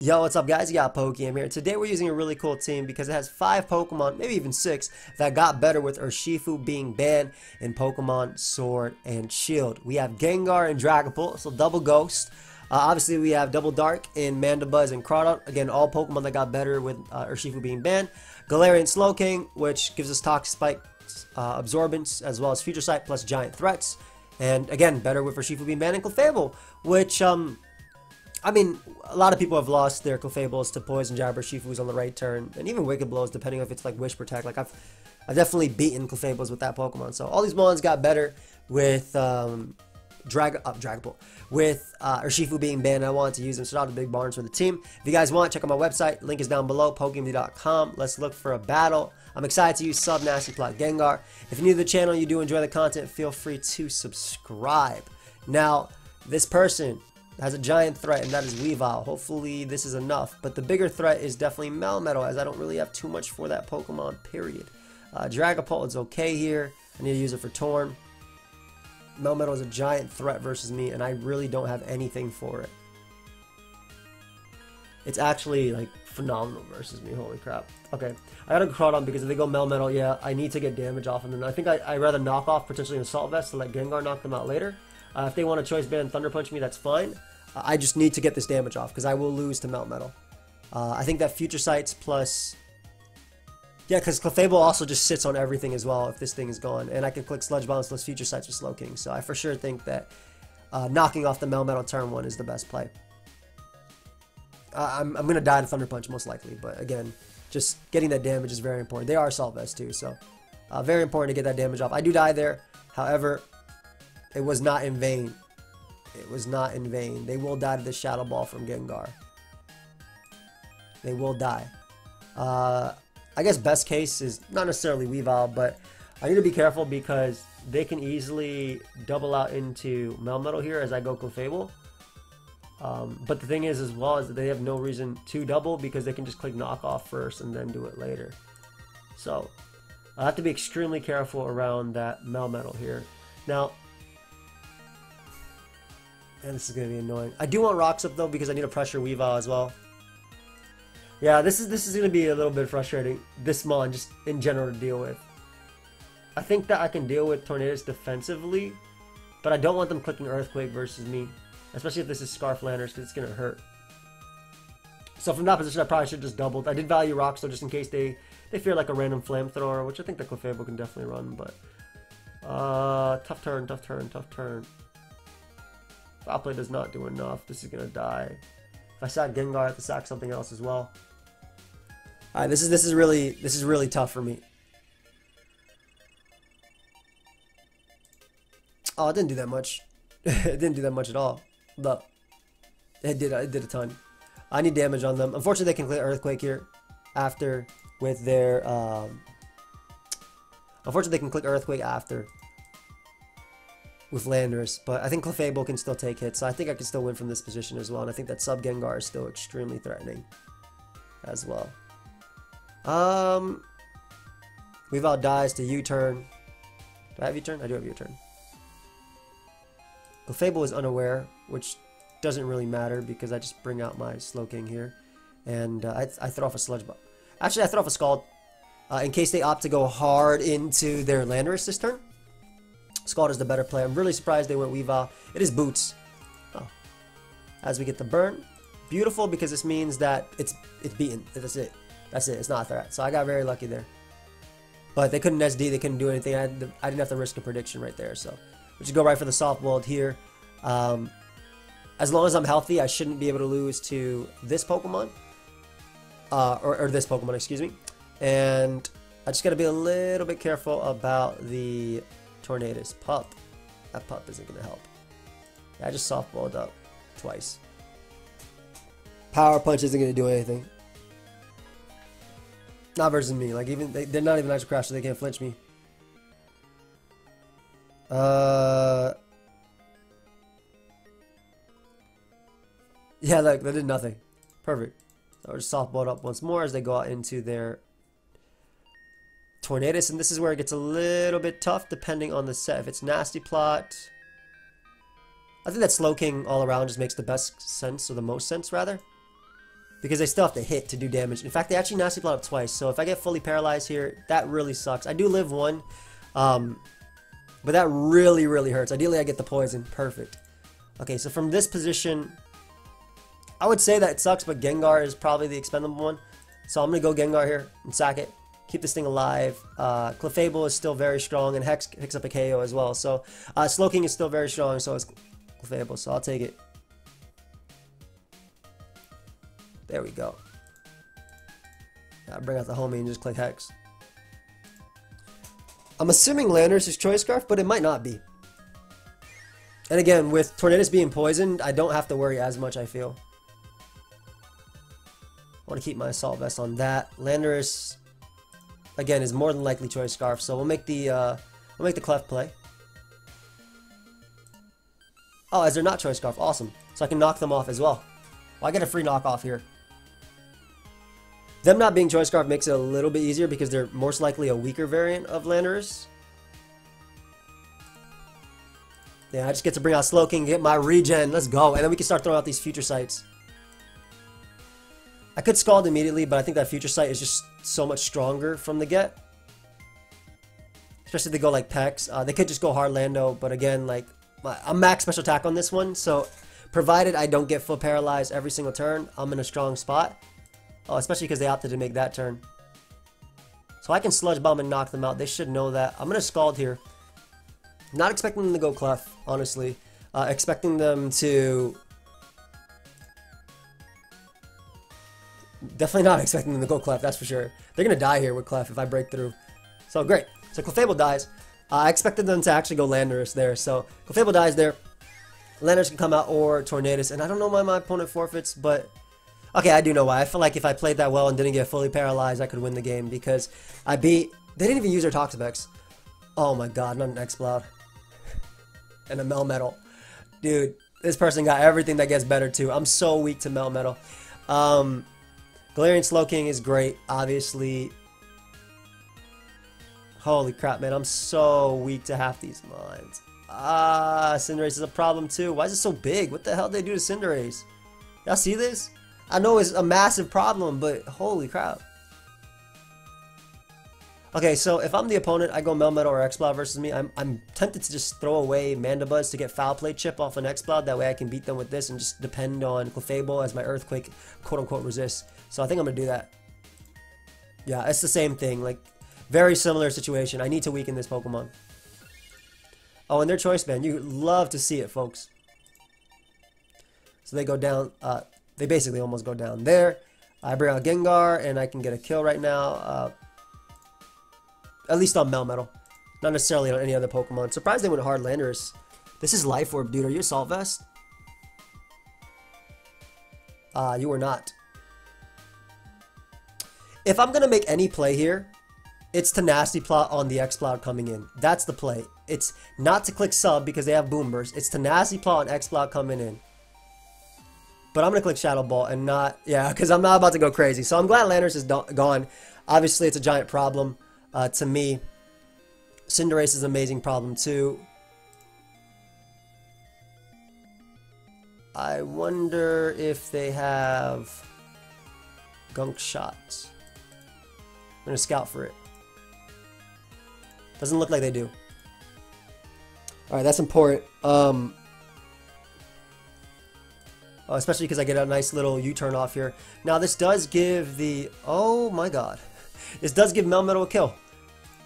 Yo, what's up guys? You got Pokeaim here. Today we're using a really cool team because it has 5 Pokemon, maybe even 6, that got better with Urshifu being banned in Pokemon Sword and Shield. We have Gengar and Dragapult, so double Ghost. Obviously we have Double Dark in Mandibuzz and Crawdaunt. Again, all Pokemon that got better with Urshifu being banned. Galarian Slowking, which gives us Toxic Spike Absorbance, as well as Future Sight plus Giant Threats. And again, better with Urshifu being banned, and Clefable, which I mean, a lot of people have lost their Clefables to Poison Jab or Urshifu's on the right turn, and even Wicked Blows, depending if it's like Wish Protect. Like I've definitely beaten Clefables with that Pokemon. So all these Mons got better with Dragapult, with Urshifu being banned. I wanted to use them, so not the big barns for the team. If you guys want, check out my website. Link is down below, pokeaimMD.com. Let's look for a battle. I'm excited to use Sub Nasty Plot Gengar. If you're new to the channel, you do enjoy the content, feel free to subscribe. Now, this person has a giant threat, and that is Weavile. Hopefully this is enough, but the bigger threat is definitely Melmetal, as I don't really have too much for that Pokemon, period. Dragapult is okay here. I need to use it for Torn. Melmetal is a giant threat versus me, and I really don't have anything for it. It's actually like phenomenal versus me, holy crap. Okay, I gotta Crawdaunt because if they go Melmetal, yeah, I need to get damage off of them. I think I'd rather knock off potentially an Assault Vest to let Gengar knock them out later. If they want to Choice Band Thunder Punch me, that's fine. I just need to get this damage off because I will lose to Melmetal. I think that Future Sights plus... Yeah, because Clefable also just sits on everything as well if this thing is gone. And I can click Sludge Bombs plus Future Sights with Slowking. So I for sure think that knocking off the Melmetal turn 1 is the best play. I'm going to die to Thunder Punch most likely. But again, just getting that damage is very important. They are Assault Vest too, so very important to get that damage off. I do die there. However, it was not in vain. It was not in vain. They will die to the Shadow Ball from Gengar. They will die. I guess best case is not necessarily Weavile, but I need to be careful because they can easily double out into Melmetal here as I go Clefable. But the thing is as well is that they have no reason to double because they can just click Knock Off first and then do it later. So I have to be extremely careful around that Melmetal here. Now, and this is going to be annoying. I do want Rocks Up though because I need to pressure Weavile as well. Yeah, this is going to be a little bit frustrating. This Mon just in general to deal with. I think that I can deal with Tornadus defensively, but I don't want them clicking Earthquake versus me, especially if this is Scarf Landers because it's going to hurt. So from that position, I probably should have just doubled. I did value Rocks though just in case they fear like a random Flamethrower, which I think the Clefable can definitely run. But tough turn, tough turn, tough turn. Foul Play does not do enough. This is gonna die. If I sack Gengar, I have to sack something else as well. Alright, this is really tough for me. Oh, it didn't do that much. It didn't do that much at all. But it did a ton. I need damage on them. Unfortunately, they can clear Earthquake here after with their unfortunately they can click Earthquake after with Landers, but I think Clefable can still take hits, so I think I can still win from this position as well, and I think that Sub Gengar is still extremely threatening as well. Weavile dies to U-turn. Do I have U-turn? I do have U-turn. Clefable is unaware, which doesn't really matter because I just bring out my Slowking here, and I throw off a Sludge Bomb. Actually, I throw off a Scald in case they opt to go hard into their Landorus this turn. Scald is the better play. I'm really surprised they went Weavile. It is Boots. Oh. As we get the burn. Beautiful because this means that it's beaten. That's it. That's it. It's not a threat. So I got very lucky there. But they couldn't SD. They couldn't do anything. I didn't have to risk a prediction right there. So we should go right for the soft boiled here. As long as I'm healthy, I shouldn't be able to lose to this Pokemon. Or this Pokemon, excuse me. And I just got to be a little bit careful about the Tornadus Pup. That Pup isn't going to help. Yeah, I just softballed up twice. Power Punch isn't going to do anything. Not versus me. Like even they're not even Nitro Crash, so they can't flinch me. Yeah, look, they did nothing. Perfect. So I'll just softballed up once more as they go out into their Tornadus, and this is where it gets a little bit tough depending on the set. If it's Nasty Plot, I think that Slowking all around just makes the best sense, or the most sense rather. because they still have to hit to do damage. In fact, they actually nasty plot up twice, so if I get fully paralyzed here, that really sucks. I do live one, but that really, really hurts. Ideally, I get the poison. Perfect. Okay, so from this position, I would say that it sucks, but Gengar is probably the expendable one. So I'm going to go Gengar here and sack it. Keep this thing alive. Clefable is still very strong, and Hex picks up a KO as well. So Slowking is still very strong, so is Clefable, so I'll take it. There we go. Bring out the homie and just click Hex. I'm assuming Landorus is Choice Scarf, but it might not be. And again, with Tornadus being poisoned, I don't have to worry as much, I feel. I want to keep my Assault Vest on that. Landorus, again, is more than likely Choice Scarf, so we'll make the Clef play. Oh, as they're not Choice Scarf, awesome. So I can knock them off as well. Well, I get a free knockoff here. Them not being Choice Scarf makes it a little bit easier because they're most likely a weaker variant of Landorus. Yeah, I just get to bring out Slowking, get my regen, let's go, and then we can start throwing out these Future Sights. I could Scald immediately, but I think that Future Sight is just so much stronger from the get. Especially if they go like Pex. They could just go hard Lando, but again, like, I'm max special attack on this one, so provided I don't get full paralyzed every single turn, I'm in a strong spot. Oh, especially because they opted to make that turn. So I can Sludge Bomb and knock them out. They should know that. I'm going to Scald here. Not expecting them to go Clef, honestly. Expecting them to... Definitely not expecting them to go Clef, that's for sure. They're going to die here with Clef if I break through. So great. So Clefable dies. I expected them to actually go Landorus there. So Clefable dies there. Landorus can come out or Tornadus. And I don't know why my opponent forfeits, but... Okay, I do know why. I feel like if I played that well and didn't get fully paralyzed, I could win the game because I beat... They didn't even use their Toxapex. Oh my god, not an Exploud. And a Melmetal. Dude, this person got everything that gets better too. I'm so weak to Melmetal. Galarian Slowking is great, obviously. Holy crap, man. I'm so weak to half these mines. Cinderace is a problem too. Why is it so big? What the hell did they do to Cinderace? Y'all see this? I know it's a massive problem, but holy crap. Okay, so if I'm the opponent, I go Melmetal or Exploud versus me. I'm tempted to just throw away Mandibuzz to get Foul Play chip off an Exploud. That way I can beat them with this and just depend on Clefable as my Earthquake quote-unquote resist. So I think I'm going to do that. Yeah, it's the same thing. Like, very similar situation. I need to weaken this Pokemon. Oh, and their Choice Band. You love to see it, folks. So they go down... They basically almost go down there. I bring out Gengar, and I can get a kill right now. At least on Melmetal. Not necessarily on any other Pokemon. Surprised they went hard Landorus. This is Life Orb, dude. Are you Assault Vest? You are not. If I'm going to make any play here, it's to Nasty Plot on the Exploud coming in. That's the play. It's not to click sub because they have Boom Burst. It's to Nasty Plot on Exploud coming in. But I'm going to click Shadow Ball and not... Yeah, because I'm not about to go crazy. So I'm glad Landorus is gone. Obviously, it's a giant problem to me. Cinderace is an amazing problem, too. I wonder if they have... Gunk Shots. I'm going to scout for it. Doesn't look like they do. Alright, that's important. Especially because I get a nice little U-turn off here. Now this does give the... Oh my god. This does give Melmetal a kill.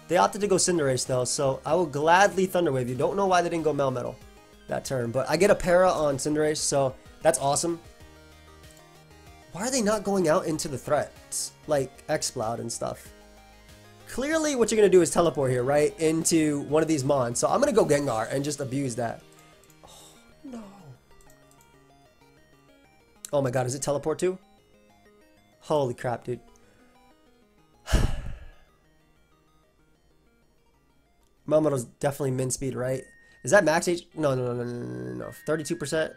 They opted to go Cinderace though, so I will gladly Thunder Wave you. Don't know why they didn't go Melmetal that turn, but I get a Para on Cinderace, so that's awesome. Why are they not going out into the threats? Like Exploud and stuff. Clearly what you're going to do is teleport here, right? Into one of these Mons. So I'm going to go Gengar and just abuse that. Oh, no. Oh my god, is it teleport too? Holy crap, dude. Melmetal's definitely min speed, right? Is that max H? No. 32%?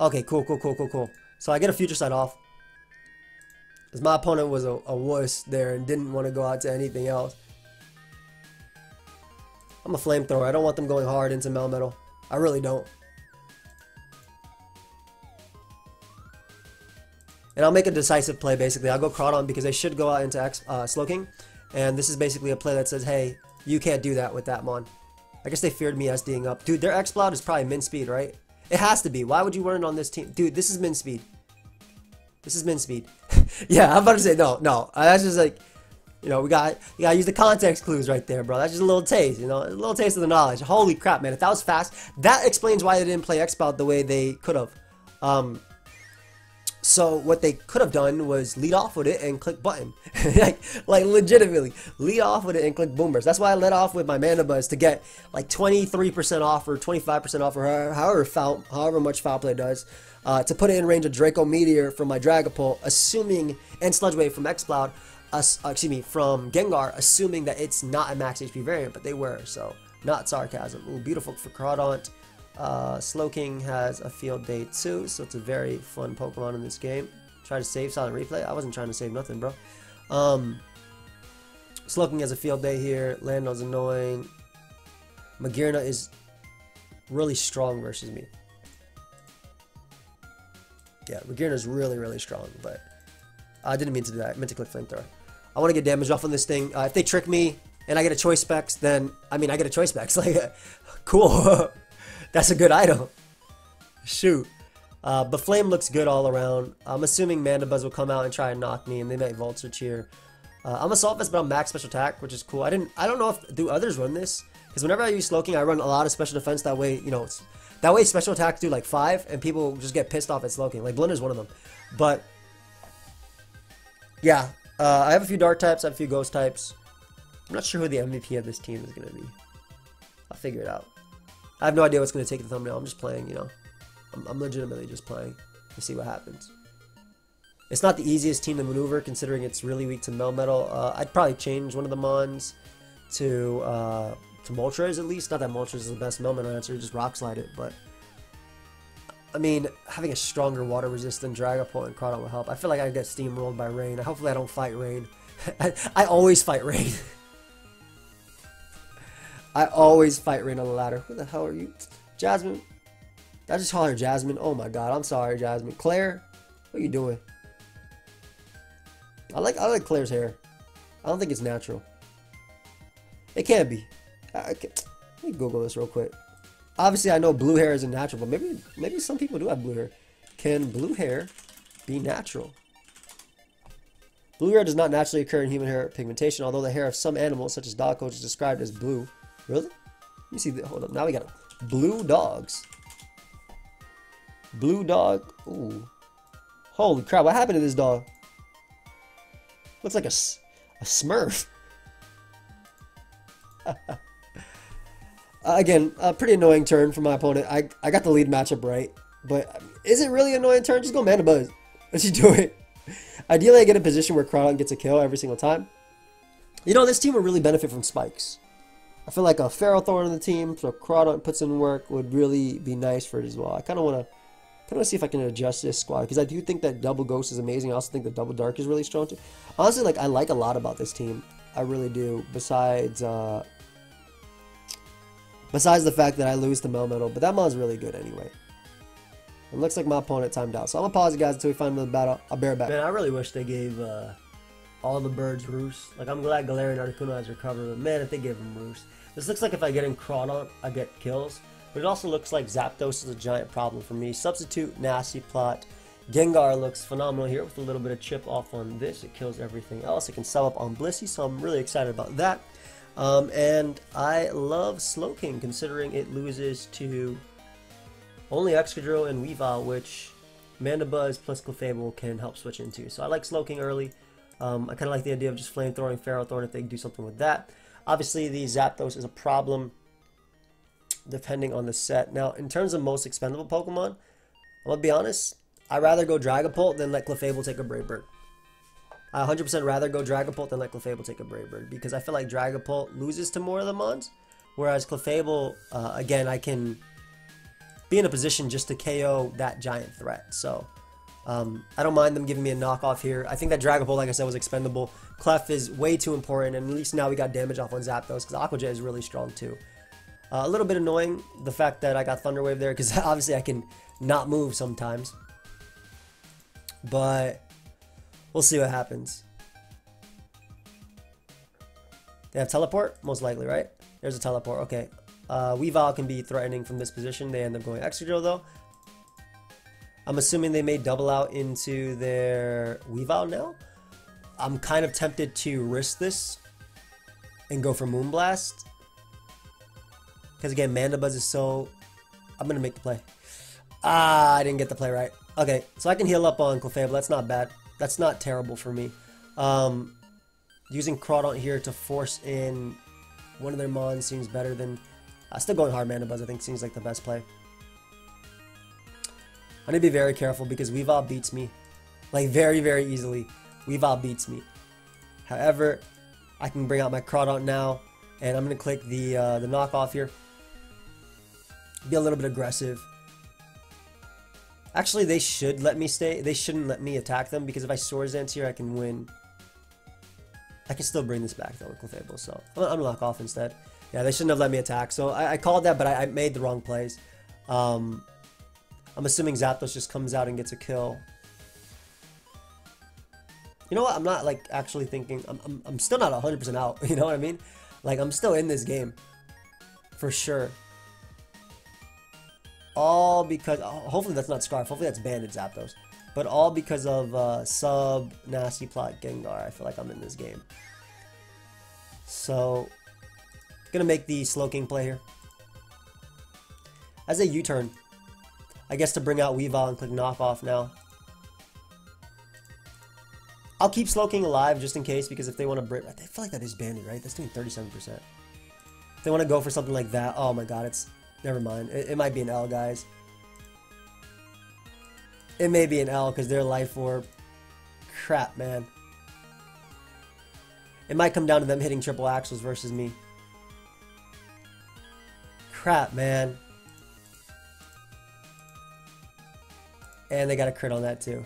Okay, cool. So I get a Future Sight off. Because my opponent was a wuss there and didn't want to go out to anything else. I'm a Flamethrower. I don't want them going hard into Melmetal. I really don't. And I'll make a decisive play, basically. I'll go Crawdaunt because they should go out into Slowking. And this is basically a play that says, hey, you can't do that with that Mon. I guess they feared me SDing up. Dude, their X-Cloud is probably min speed, right? It has to be. Why would you run it on this team? Dude, this is min speed. This is min speed. Yeah, I'm about to say, no. That's just like, you know, you gotta use the context clues right there, bro. That's just a little taste, you know, a little taste of the knowledge. Holy crap, man. If that was fast, that explains why they didn't play X-Cloud the way they could have. So what they could have done was lead off with it and click button. like legitimately, lead off with it and click boom burst. That's why I led off with my Mana Buzz to get like 23% off or 25% off or however much foul play does. To put it in range of Draco Meteor from my Dragapult, assuming, and Sludge Wave from X-Cloud, from Gengar, assuming that it's not a max HP variant, but they were, so not sarcasm. Ooh, beautiful for Crawdaunt. Slowking has a field day too, so it's a very fun Pokemon in this game. Try to save Silent Replay. I wasn't trying to save nothing, bro. Slowking has a field day here. Landon's annoying. Magearna is really strong versus me. Yeah, Magearna is really, really strong, but I didn't mean to do that. I meant to click Flamethrower. I want to get damage off on this thing. If they trick me and I get a Choice Specs, then, I mean, I get a Choice Specs. Like, cool. That's a good item. Shoot. But Flame looks good all around. I'm assuming Mana Buzz will come out and try and knock me, and they might Volt Switch here. I'm Assault Vest, but I'm max special attack, which is cool. I don't know if do others run this, because whenever I use Slowking, I run a lot of special defense. That way, you know, that way special attacks do like 5, and people just get pissed off at Slowking. Like Blunder's one of them. But yeah, I have a few Dark types. I have a few Ghost types. I'm not sure who the MVP of this team is gonna be. I'll figure it out. I have no idea what's going to take the thumbnail. I'm just playing, you know. I'm legitimately just playing to see what happens. It's not the easiest team to maneuver, considering it's really weak to Melmetal. I'd probably change one of the Mons to Moltres at least. Not that Moltres is the best Melmetal answer, just Rock Slide it. But, I mean, having a stronger water resist than Dragapult and Crawdaunt will help. I feel like I get steamrolled by Rain. Hopefully I don't fight Rain. I always fight Rain. I always fight Rain on the ladder. Who the hell are you? Jasmine? I just call her Jasmine. Oh my god, I'm sorry, Jasmine. Claire? What are you doing? I like Claire's hair. I don't think it's natural. It can be. Let me Google this real quick. Obviously, I know blue hair isn't natural, but maybe some people do have blue hair. Can blue hair be natural? Blue hair does not naturally occur in human hair pigmentation, although the hair of some animals, such as dog coats, is described as blue. Really? Let me see. Hold up. Now we got blue dogs. Blue dog. Ooh. Holy crap. What happened to this dog? Looks like a Smurf. Again, a pretty annoying turn from my opponent. I got the lead matchup right. But is it really an annoying turn? Just go Mana Buzz. What's he doing? Ideally, I get a position where Crawdaunt gets a kill every single time. You know, this team would really benefit from spikes. I feel like a Ferrothorn on the team, so Crawdaunt puts in work, would really be nice for it as well. I kind of want to see if I can adjust this squad, because I do think that Double Ghost is amazing. I also think that Double Dark is really strong too. Honestly, like, I like a lot about this team. I really do, besides the fact that I lose to Melmetal, but that mod's really good anyway. It looks like my opponent timed out, so I'm going to pause it, guys, until we find another battle. I'll bear it back. Man, I really wish they gave all the birds roost. Like, I'm glad Galarian Articuno has recovered, but man, if they give him roost. This looks like if I get in Crawdaunt, I get kills. But it also looks like Zapdos is a giant problem for me. Substitute, nasty plot. Gengar looks phenomenal here with a little bit of chip off on this. It kills everything else. It can sell up on Blissey, so I'm really excited about that. And I love Slowking, considering it loses to only Excadrill and Weavile, which Mana Buzz plus Clefable can help switch into. So I like Slowking early. I kind of like the idea of just flamethrowing Ferrothorn if they can do something with that. Obviously, the Zapdos is a problem depending on the set. Now, in terms of most expendable Pokemon, I'm going to be honest, I'd rather go Dragapult than let Clefable take a Brave Bird. I 100% rather go Dragapult than let Clefable take a Brave Bird, because I feel like Dragapult loses to more of the Mons, whereas Clefable, again, I can be in a position just to KO that giant threat. So, I don't mind them giving me a knockoff here. I think that Dragapult, like I said, was expendable. Clef is way too important, and at least now we got damage off on Zapdos, because Aqua Jet is really strong too. A little bit annoying, the fact that I got Thunder Wave there, because obviously I can not move sometimes. But We'll see what happens. They have teleport? Most likely, right? There's a teleport. Okay. Weavile can be threatening from this position. They end up going Excadrill, though. I'm assuming they may double out into their Weavile now. I'm kind of tempted to risk this and go for Moonblast. Because again, Mandibuzz is so... I'm going to make the play. Ah, I didn't get the play right. Okay, so I can heal up on Clefable. That's not bad. That's not terrible for me. Using Crawdaunt here to force in one of their Mons seems better than... still going hard Mandibuzz, I think, seems like the best play. I need to be very careful because Weavile beats me. Like, very, very easily. Weavile beats me. However, I can bring out my Crawdaunt now, and I'm going to click the knockoff here. Be a little bit aggressive. Actually, they should let me stay. They shouldn't let me attack them because if I Swords Dance here, I can win. I can still bring this back though with Clefable, so I'm going to knock off instead. Yeah, they shouldn't have let me attack. So I called that, but I made the wrong plays. I'm assuming Zapdos just comes out and gets a kill. You know what? I'm not like actually thinking. I'm still not 100% out. You know what I mean? Like I'm still in this game for sure. All because hopefully that's not Scarf. Hopefully that's Banded Zapdos. But all because of sub nasty Plot Gengar. I feel like I'm in this game. So gonna make the Slowking play here. As a U-turn, I guess to bring out Weavile and click knockoff now. I'll keep Slowking alive just in case because if they want to break, I feel like that is Banded, right? That's doing 37%. If they want to go for something like that, oh my god, it's never mind. It might be an L, guys. It may be an L because they're Life Orb. Crap, man. It might come down to them hitting triple axles versus me. Crap, man. And they got a crit on that too.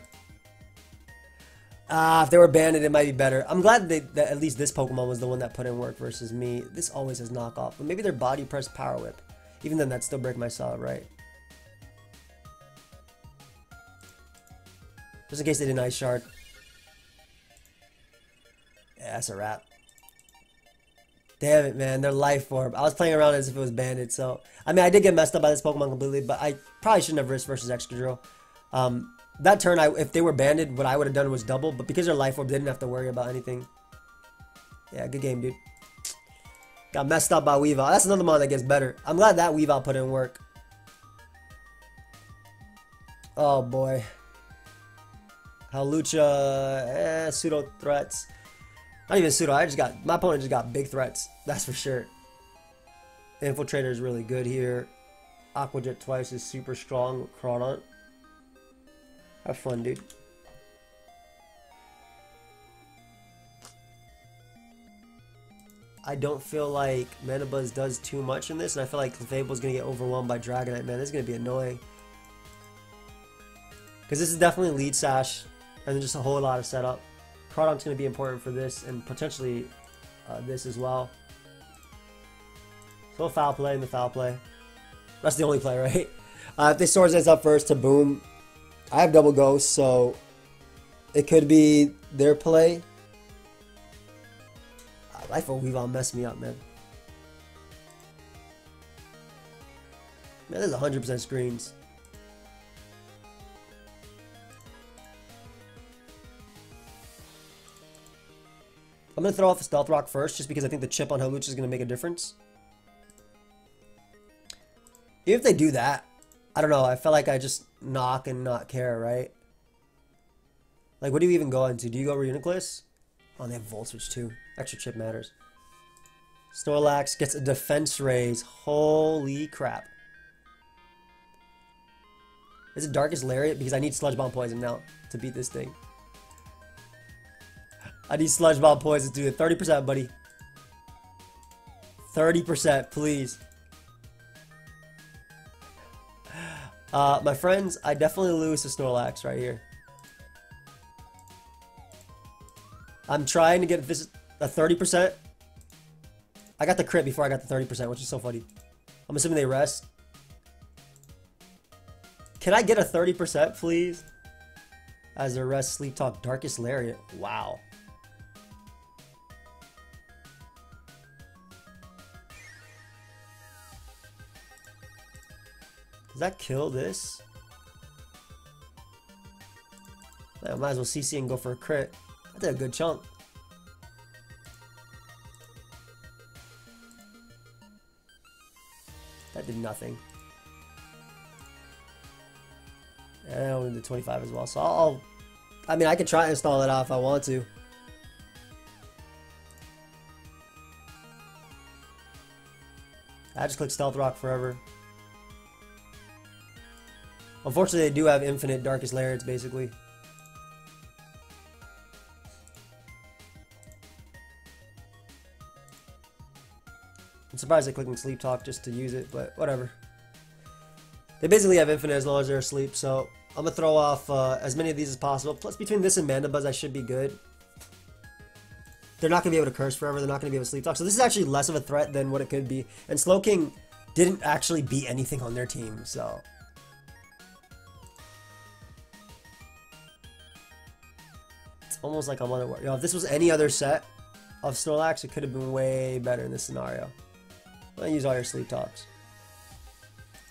If they were banded, it might be better. I'm glad that at least this Pokemon was the one that put in work versus me. This always has knockoff. But maybe their Body Press Power Whip. Even then, that'd still break my solid, right? Just in case they did Ice Shard. Yeah, that's a wrap. Damn it, man. They're Life Orb. I was playing around as if it was banded, so... I mean, I did get messed up by this Pokemon completely, but I probably shouldn't have risked versus Excadrill. That turn, if they were banded, what I would have done was double, but because they're Life Orb, they didn't have to worry about anything. Yeah, good game, dude. Got messed up by Weavile. That's another mon that gets better. I'm glad that Weavile put in work. Oh, boy. Hawlucha, pseudo threats. Not even pseudo, my opponent just got big threats. That's for sure. Infiltrator is really good here. Aqua Jet twice is super strong with Crawdaunt. Have fun, dude. I don't feel like Mandibuzz does too much in this, and I feel like Clefable's gonna get overwhelmed by Dragonite, man. This is gonna be annoying. Because this is definitely lead sash, and then just a whole lot of setup. Crawdaunt's gonna be important for this, and potentially this as well. So a foul play and the foul play. That's the only play, right? If they Swords Dance up first to boom, I have double ghost, so it could be their play. Life of Weavile messed me up, man. Man, there's 100% screens. I'm going to throw off a Stealth Rock first, just because I think the chip on Hawlucha is going to make a difference. Even if they do that, I don't know, I feel like I just knock and not care, right? Like, what do you even go into? Do you go Reuniclus? Oh, they have Volt Switch too. Extra chip matters. Snorlax gets a defense raise. Holy crap. Is it Darkest Lariat? Because I need Sludge Bomb Poison now to beat this thing. I need Sludge Bomb Poison to do it. 30%, buddy. 30%, please. My friends, I definitely lose to Snorlax right here. I'm trying to get this a 30%. I got the crit before I got the 30%, which is so funny. I'm assuming they rest. Can I get a 30%, please? as a rest Sleep Talk Darkest Lariat. Wow. Does that kill this? I might as well CC and go for a crit. That did a good chunk. That did nothing. And I only did 25 as well, so I mean, I could try and install it out if I want to. I just click Stealth Rock forever. Unfortunately, they do have infinite Darkest Lariats, basically. I'm surprised they're clicking Sleep Talk just to use it, but whatever. They basically have infinite as long as they're asleep, so I'm going to throw off as many of these as possible. Plus, between this and Mandibuzz, I should be good. They're not going to be able to curse forever. They're not going to be able to Sleep Talk. So this is actually less of a threat than what it could be. And Slowking didn't actually beat anything on their team, so... It's almost like I'm unaware. Yo, if this was any other set of Snorlax, it could have been way better in this scenario. I'm going to use all your Sleep Talks.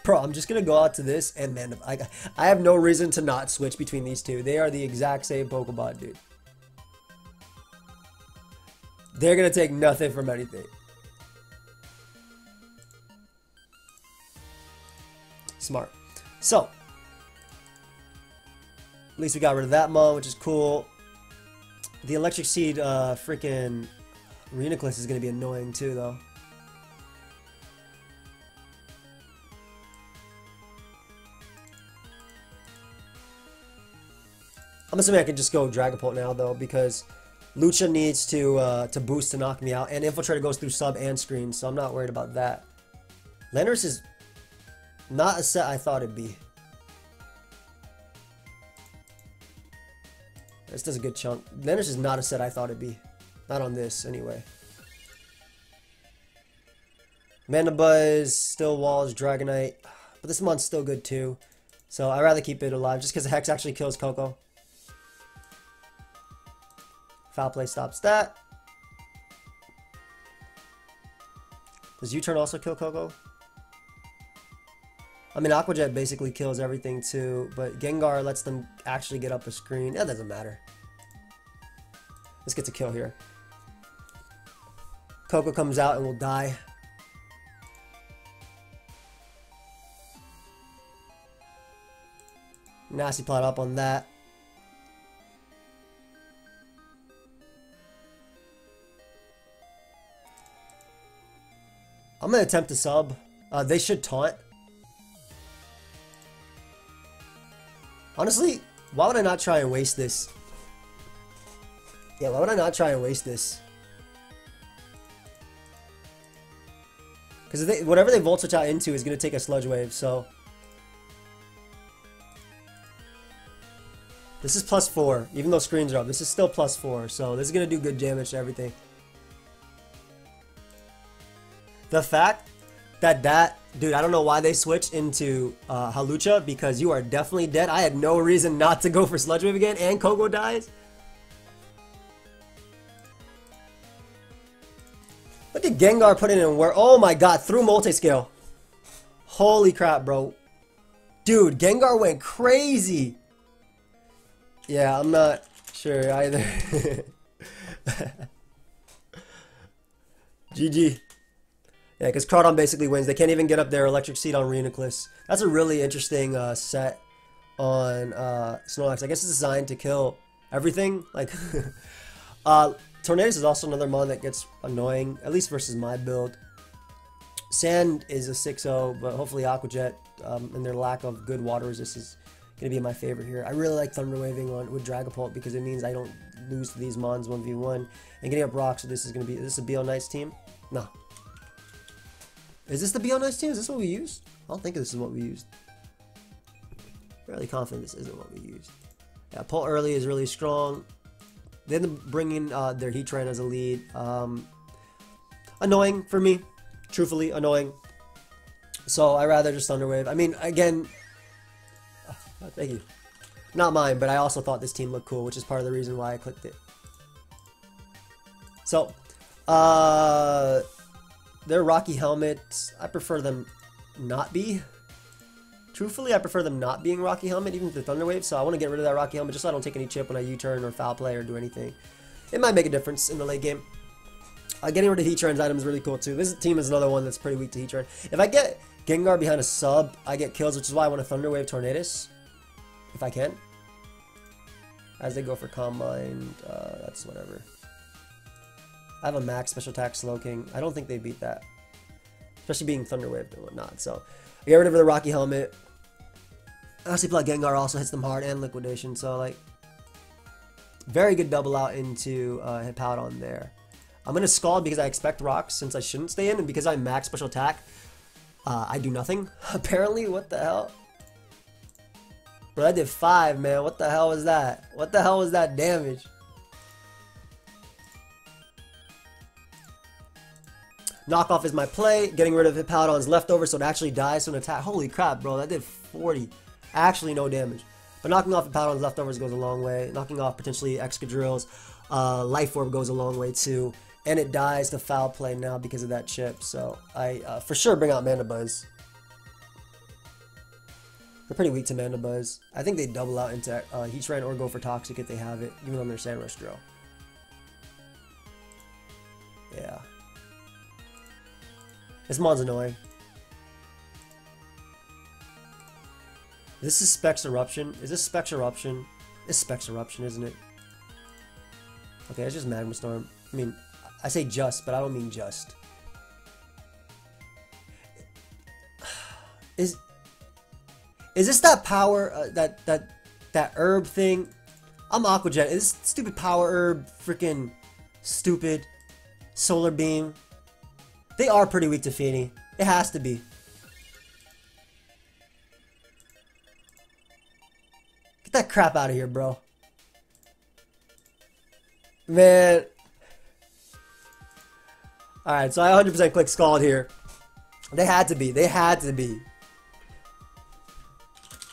Bro, I'm just going to go out to this and man, I have no reason to not switch between these two. They are the exact same Pokemon, dude. They're going to take nothing from anything. Smart. So, at least we got rid of that Mon, which is cool. The Electric Seed freaking Reuniclus is going to be annoying too, though. I'm assuming I can just go Dragapult now, though, because Lucha needs to boost to knock me out, and Infiltrator goes through sub and screen, so I'm not worried about that. Landorus is not a set I thought it'd be. This does a good chunk. Landorus is not a set I thought it'd be. Not on this, anyway. Mandibuzz, still Walls, Dragonite, but this mon's still good too. So I'd rather keep it alive, just because the Hex actually kills Coco. Foul Play stops that. Does U-Turn also kill Coco? I mean, Aqua Jet basically kills everything too, but Gengar lets them actually get up a screen. That doesn't matter. Let's get to kill here. Coco comes out and will die. Nasty plot up on that. I'm going to attempt to sub. They should taunt. Honestly, why would I not try and waste this? Yeah, why would I not try and waste this? Because whatever they Volt Switch out into is going to take a Sludge Wave, so... This is +4, even though screens are up. This is still +4, so this is going to do good damage to everything. The fact that dude, I don't know why they switched into Hawlucha, because you are definitely dead. I had no reason not to go for Sludge Wave again, and Coco dies. Look at Gengar putting in work. Oh my god, through Multiscale. Holy crap, bro. Dude, Gengar went crazy. Yeah, I'm not sure either. GG. Yeah, because Crawdaunt basically wins. They can't even get up their Electric Seed on Reuniclus. That's a really interesting set on Snorlax. I guess it's designed to kill everything. Like, Tornadus is also another mon that gets annoying, at least versus my build. Sand is a 6-0, but hopefully Aqua Jet and their lack of good water resist is going to be my favorite here. I really like Thunder Waving with Dragapult because it means I don't lose to these mons 1v1. And getting up rocks, so this is going to be... Is this a BL Knights team? No. Is this the BL Knights team? Is this what we used? I don't think this is what we used. Fairly confident this isn't what we used. Yeah, pull early is really strong. Then bringing their Heatran as a lead. Annoying for me. Truthfully, annoying. So I rather just Thunder Wave. I mean, again... thank you. Not mine, but I also thought this team looked cool, which is part of the reason why I clicked it. So, their Rocky Helmet, I prefer them not be. Truthfully, I prefer them not being Rocky Helmet, even if they're Thunder Wave, so I want to get rid of that Rocky Helmet just so I don't take any chip when I U-turn or foul play or do anything. It might make a difference in the late game. Getting rid of Heatran's item is really cool too. This team is another one that's pretty weak to Heatran. If I get Gengar behind a sub, I get kills, which is why I want to Thunder Wave Tornadus. If I can. As they go for Combine, that's whatever. I have a max special attack Slowking. I don't think they beat that. Especially being Thunder Waved and whatnot. So, I get rid of the Rocky Helmet. Honestly, Plot Gengar also hits them hard and Liquidation. So, like, very good double out into Hippowdon there. I'm going to Scald because I expect rocks since I shouldn't stay in. And because I max special attack, I do nothing. Apparently, what the hell? Bro, I did 5, man. What the hell was that? What the hell was that damage? Knockoff is my play. Getting rid of Hippowdon's leftovers so it actually dies to an attack. Holy crap, bro. That did 40. Actually, no damage. But knocking off Hippowdon's leftovers goes a long way. Knocking off potentially Excadrill's Life Orb goes a long way too. And it dies to foul play now because of that chip. So I for sure bring out Mandibuzz. They're pretty weak to Mandibuzz. I think they double out into Heatran or go for Toxic if they have it, even on their Sandrush drill. Yeah. This mon's annoying. This is Specs Eruption. Is this Specs Eruption? It's Specs Eruption, isn't it? Okay, it's just Magma Storm. I mean, I say just, but I don't mean just. Is this that power, that herb thing? I'm Aqua Jet. Is this stupid power herb freaking stupid Solar Beam? They are pretty weak to Feeny. It has to be. Get that crap out of here, bro. Man. Alright, so I 100% click Scald here. They had to be. They had to be.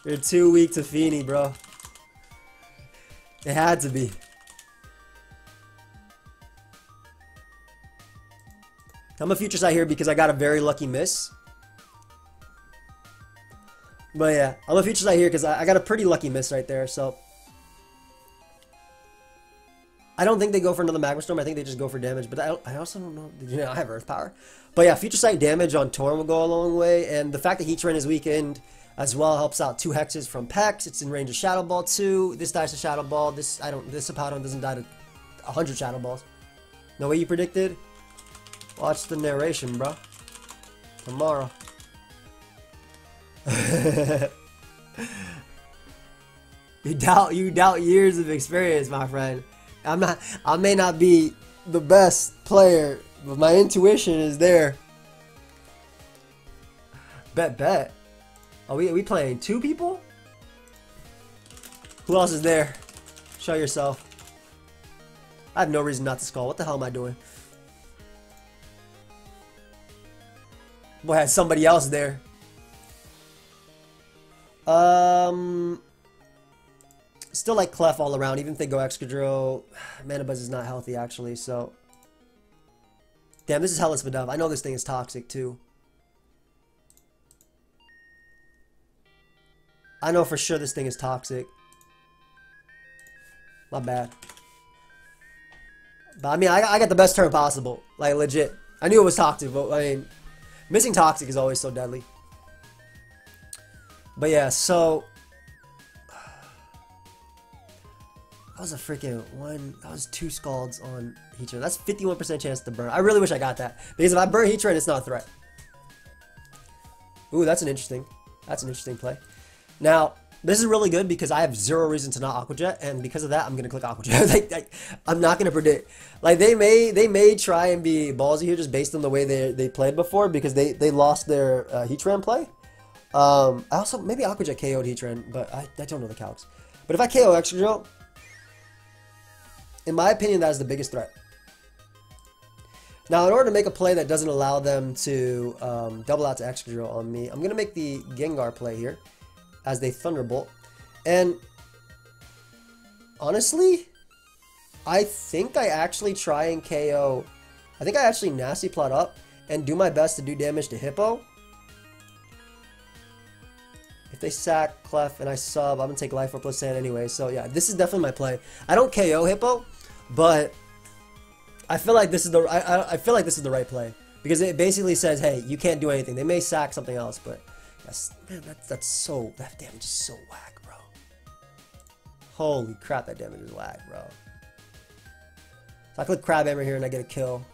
They're too weak to Feeny, bro. They had to be. I'm a Future Sight here because I got a very lucky miss. But yeah, I'm a Future Sight here because I got a pretty lucky miss right there, so. I don't think they go for another Magma Storm. I think they just go for damage, but I also don't know. Did you know I have Earth Power? But yeah, Future Sight damage on Torn will go a long way, and the fact that Heatran is weakened as well helps out 2 hexes from Pex. It's in range of Shadow Ball too. This dies to Shadow Ball. This Hippowdon doesn't die to 100 Shadow Balls. No way you predicted? Watch the narration, bro. Tomorrow. You doubt years of experience, my friend. I may not be the best player, but my intuition is there. Bet. Are we playing 2 people? Who else is there? Show yourself. I have no reason not to Skull. What the hell am I doing? Boy, had somebody else there. Still like Clef all around, even if they go Excadrill. Mandibuzz is not healthy actually, so. Damn, this is Hellas Vidove. I know this thing is toxic too. I know for sure this thing is toxic. My bad. But I mean, I got the best turn possible. Like, legit. I knew it was toxic, but I mean, missing toxic is always so deadly. But yeah, so. That was a freaking one. That was 2 Scalds on Heatran. That's 51% chance to burn. I really wish I got that. Because if I burn Heatran, it's not a threat. Ooh, that's an interesting play. Now, this is really good because I have 0 reason to not Aqua Jet, and because of that, I'm gonna click Aqua Jet. like, I'm not gonna predict. Like they may try and be ballsy here just based on the way they played before because they lost their Heatran play. I also maybe Aqua Jet KO'd Heatran, but I don't know the calcs. But if I KO Excadrill, in my opinion, that is the biggest threat. Now, in order to make a play that doesn't allow them to double out to Excadrill on me, I'm going to make the Gengar play here as they Thunderbolt. And honestly, I think I actually try and KO. I think I actually Nasty Plot up and do my best to do damage to Hippo. If they sack Clef and I sub, I'm gonna take Life Orb plus Sand anyway. So yeah, this is definitely my play. I don't KO Hippo, but I feel like this is the I feel like this is the right play because it basically says, hey, you can't do anything. They may sack something else, but man, that damage is so whack, bro. Holy crap, that damage is whack, bro. So I click Crab Hammer here and I get a kill.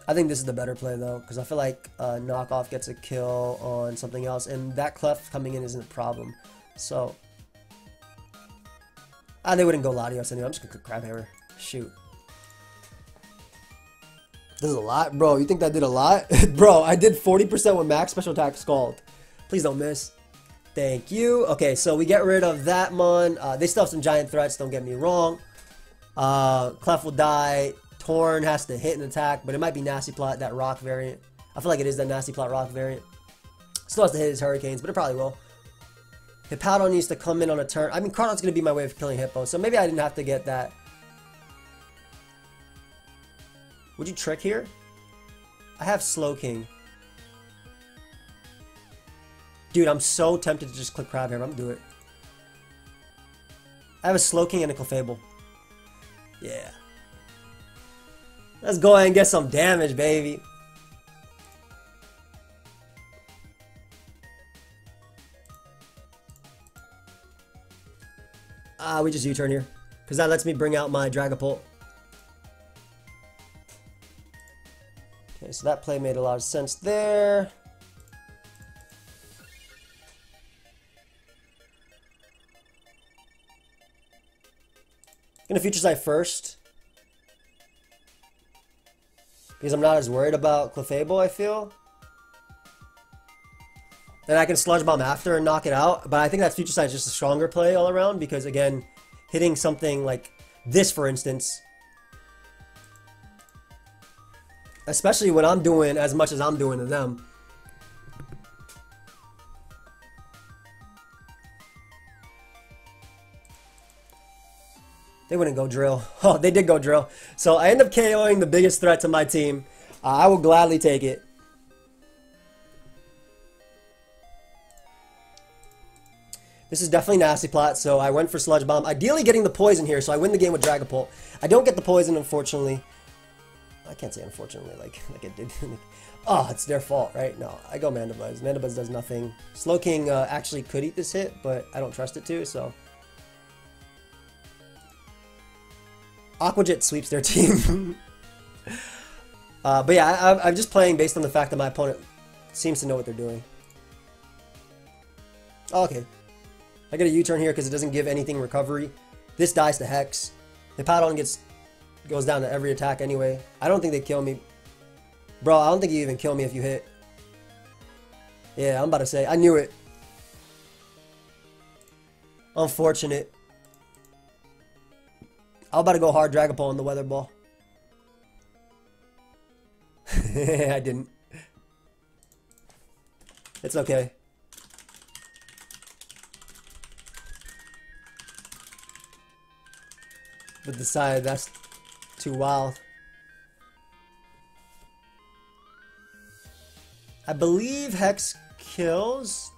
I think this is the better play though, because I feel like Knockoff gets a kill on something else, and that Clef coming in isn't a problem. So, they wouldn't go Latios anyway. I'm just gonna click Crab Hammer. Shoot. This is a lot? Bro, you think that did a lot? Bro, I did 40% with max special attack Scald. Please don't miss. Thank you. Okay, so we get rid of that Mon. They still have some giant threats, don't get me wrong. Clef will die. Torn has to hit and attack, but it might be Nasty Plot, that rock variant. I feel like it is that Nasty Plot rock variant. Still has to hit his Hurricanes, but it probably will. Hippowdon needs to come in on a turn. I mean, Crawdaunt's going to be my way of killing Hippo, so maybe I didn't have to get that. Would you trick here? I have Slowking. Dude, I'm so tempted to just click Crab Hammer. I'm going to do it. I have a Slowking and a Clefable. Yeah. Let's go ahead and get some damage, baby. We just U-turn here. Because that lets me bring out my Dragapult. Okay, so that play made a lot of sense there. Gonna Future Sight first. Because I'm not as worried about Clefable, I feel. And I can Sludge Bomb after and knock it out. But I think that Future Sight is just a stronger play all around. Because again, hitting something like this, for instance. Especially when I'm doing as much as I'm doing to them. They wouldn't go Drill. Oh, they did go Drill. So I end up KOing the biggest threat to my team. I will gladly take it. This is definitely Nasty Plot, so I went for Sludge Bomb. Ideally getting the poison here, so I win the game with Dragapult. I don't get the poison, unfortunately. I can't say unfortunately, like it did. Oh, it's their fault, right? No, I go Mandibuzz. Mandibuzz does nothing. Slowking actually could eat this hit, but I don't trust it to, so... Aquajet sweeps their team. But yeah, I'm just playing based on the fact that my opponent seems to know what they're doing. Oh, okay. I get a U-turn here because it doesn't give anything recovery. This dies to Hex. The Hippowdon goes down to every attack anyway. I don't think they kill me. Bro, I don't think you even kill me if you hit. Yeah, I'm about to say. I knew it. Unfortunate. I'm about to go hard Dragapult on the Weather Ball. I didn't. It's okay. But decided that's too wild. I believe Hex kills.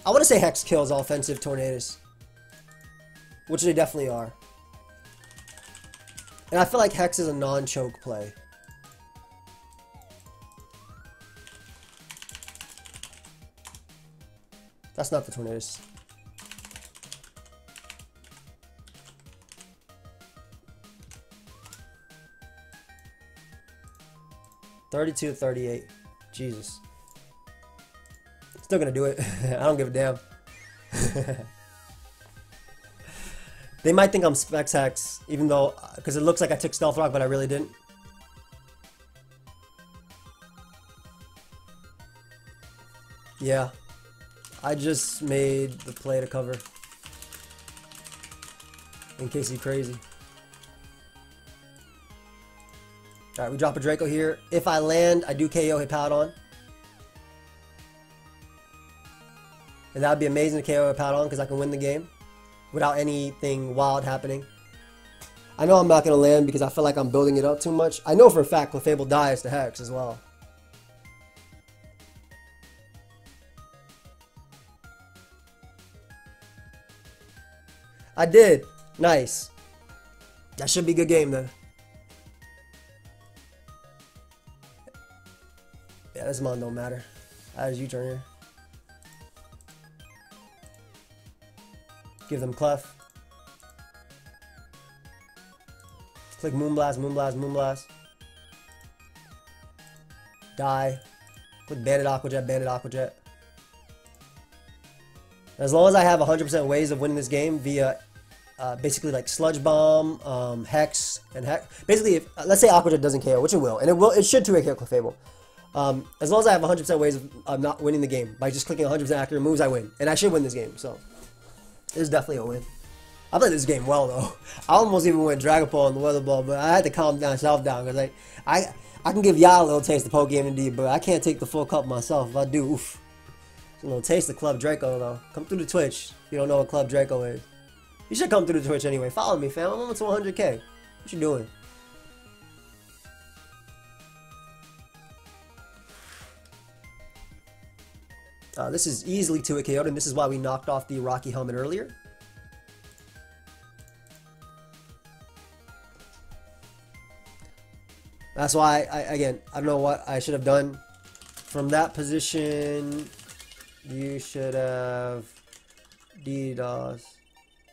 I want to say Hex kills offensive Tornadus, which they definitely are. And I feel like Hex is a non-choke play. That's not the Tornadus. $32-38. Jesus. Still gonna do it. I don't give a damn. They might think I'm Specs Hex, even though, because it looks like I took Stealth Rock, but I really didn't. Yeah. I just made the play to cover. In case you're crazy. Alright, we drop a Draco here. If I land, I do KO Hippowdon. And that would be amazing to KO a Paddon because I can win the game without anything wild happening. I know I'm not going to land because I feel like I'm building it up too much. I know for a fact Clefable dies to Hex as well. I did. Nice. That should be a good game then. Yeah, this mon don't matter. As you turn here. Give them Clef. Click Moonblast, Moonblast, Moonblast. Die. Click Bandit Aqua Jet, Bandit Aqua Jet. As long as I have 100% ways of winning this game via basically like Sludge Bomb, Hex, and Hex. Basically, if let's say Aqua Jet doesn't KO, which it will, and it should 2-hit KO Clefable. As long as I have 100% ways of not winning the game by just clicking 100% accurate moves, I win, and I should win this game. So this is definitely a win. I played this game well though. I almost even went Dragapult on the Weather Ball, but I had to calm myself down because like I can give y'all a little taste of pokeaimMD, but I can't take the full cup myself. If I do, oof. It's a little taste of Club Draco though. Come through the Twitch if you don't know what Club Draco is. You should come through the Twitch anyway. Follow me, fam. I'm almost to 100K. What you doing? This is easily 2-hit KO'd, and this is why we knocked off the Rocky Helmet earlier. That's why, again, I don't know what I should have done. From that position, you should have DDoS.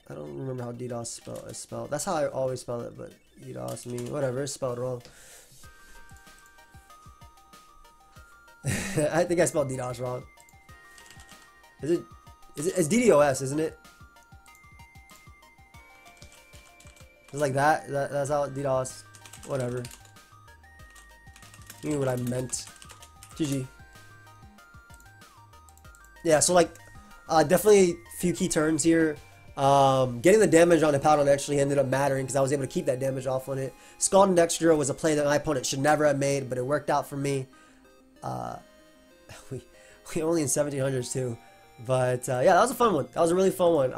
I don't remember how DDoS is spelled. That's how I always spell it, but DDoS, whatever, it's spelled wrong. I think I spelled DDoS wrong. It's DDoS, isn't it? It's like that. That's how DDoS. Whatever. You knew what I meant. GG. Yeah, so like, definitely a few key turns here. Getting the damage on Hippowdon actually ended up mattering because I was able to keep that damage off on it. Scald and Extra was a play that my opponent should never have made, but it worked out for me. We only in 1700s too. But yeah, that was a fun one. That was a really fun one.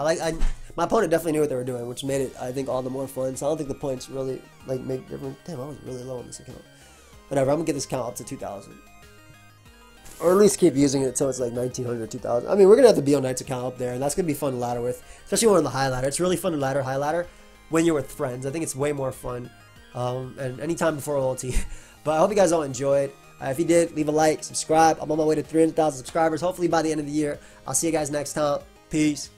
My opponent definitely knew what they were doing, which made it, I think, all the more fun. So I don't think the points really like make difference. Damn, I was really low on this account. Whatever, I'm gonna get this count up to 2,000. Or at least keep using it until it's like 1,900, 2,000. I mean, we're gonna have the Beal Knight's account up there, and that's gonna be fun to ladder with, especially one on the high ladder. It's really fun to ladder high ladder when you're with friends. I think it's way more fun, and anytime before ulti. But I hope you guys all enjoyed. If you did, leave a like, subscribe. I'm on my way to 300,000 subscribers. Hopefully by the end of the year. I'll see you guys next time. Peace.